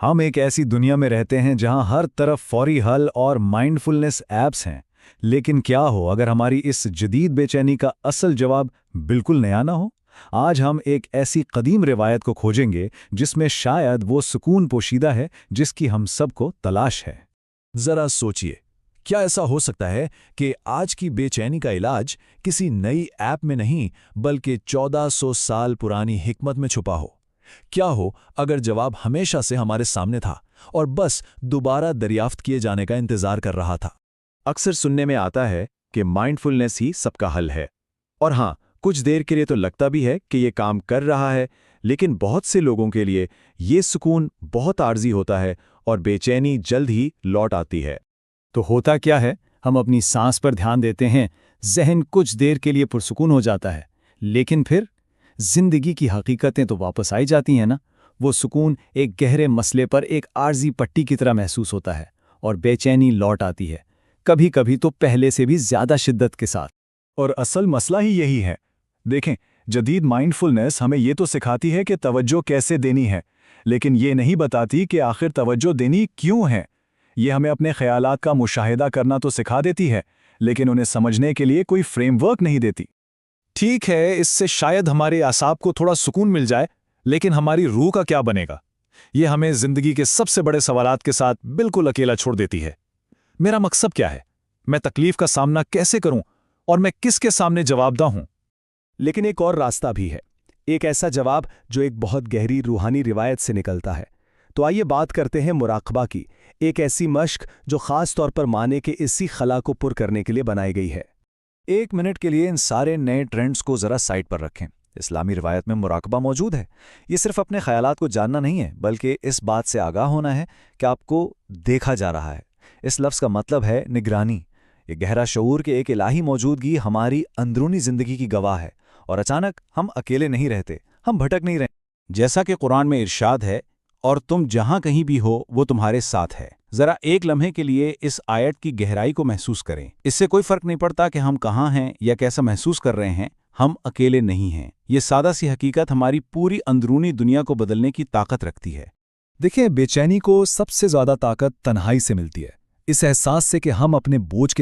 हम एक ऐसी दुनिया में रहते हैं जहां हर तरफ फौरी हल और माइंडफुलनेस ऐप्स हैं। लेकिन क्या हो अगर हमारी इस जदीद बेचैनी का असल जवाब बिल्कुल नया ना हो? आज हम एक ऐसी कदीम रिवायत को खोजेंगे जिसमें शायद वो सुकून पोशीदा है जिसकी हम सबको तलाश है। जरा सोचिए, क्या ऐसा हो सकता है कि आज की बेचैनी का इलाज किसी नई ऐप में नहीं बल्कि 1400 साल पुरानी हिकमत में छुपा हो? क्या हो अगर जवाब हमेशा से हमारे सामने था और बस दोबारा दरियाफ्त किए जाने का इंतजार कर रहा था? अक्सर सुनने में आता है कि माइंडफुलनेस ही सबका हल है। और हाँ, कुछ देर के लिए तो लगता भी है कि ये काम कर रहा है, लेकिन बहुत से लोगों के लिए ये सुकून बहुत आर्जी होता है और बेचैनी जल्द ही लौट आती है। तो होता क्या है, हम अपनी सांस पर ध्यान देते हैं, जहन कुछ देर के लिए पुरसुकून हो जाता है, लेकिन फिर जिंदगी की हकीकतें तो वापस आई जाती हैं ना। वो सुकून एक गहरे मसले पर एक आर्जी पट्टी की तरह महसूस होता है और बेचैनी लौट आती है, कभी कभी तो पहले से भी ज्यादा शिद्दत के साथ। और असल मसला ही यही है। देखें, जदीद माइंडफुलनेस हमें ये तो सिखाती है कि तवज्जो कैसे देनी है, लेकिन ये नहीं बताती कि आखिर तवज्जो देनी क्यों है। ये हमें अपने ख्यालात का मुशाहिदा करना तो सिखा देती है, लेकिन उन्हें समझने के लिए कोई फ्रेमवर्क नहीं देती। ठीक है, इससे शायद हमारे आसाब को थोड़ा सुकून मिल जाए, लेकिन हमारी रूह का क्या बनेगा? ये हमें जिंदगी के सबसे बड़े सवालात के साथ बिल्कुल अकेला छोड़ देती है। मेरा मकसद क्या है? मैं तकलीफ का सामना कैसे करूं? और मैं किसके सामने जवाबदा हूं? लेकिन एक और रास्ता भी है, एक ऐसा जवाब जो एक बहुत गहरी रूहानी रिवायत से निकलता है। तो आइए बात करते हैं मुराकबा की, एक ऐसी मश्क जो खास तौर पर माने के इसी खला को पुर करने के लिए बनाई गई है। एक मिनट के लिए इन सारे नए ट्रेंड्स को जरा साइड पर रखें। इस्लामी रिवायत में मुराकबा मौजूद है। ये सिर्फ अपने ख्यालात को जानना नहीं है, बल्कि इस बात से आगाह होना है कि आपको देखा जा रहा है। इस लफ्ज़ का मतलब है निगरानी। ये गहरा शऊर के एक इलाही मौजूदगी हमारी अंदरूनी जिंदगी की गवाह है, और अचानक हम अकेले नहीं रहते, हम भटक नहीं रहे। जैसा कि कुरान में इरशाद है, और तुम जहां कहीं भी हो वो तुम्हारे साथ है। जरा एक लम्हे के लिए इस आयत की गहराई को महसूस करें। इससे कोई फर्क नहीं पड़ता कि हम कहाँ हैं या कैसा महसूस कर रहे हैं, हम अकेले नहीं हैं। ये सादा सी हकीकत हमारी पूरी अंदरूनी दुनिया को बदलने की ताकत रखती है। देखिए, बेचैनी को सबसे ज्यादा ताकत तन्हाई से मिलती है। इस एहसास से कि हम अपने बोझ के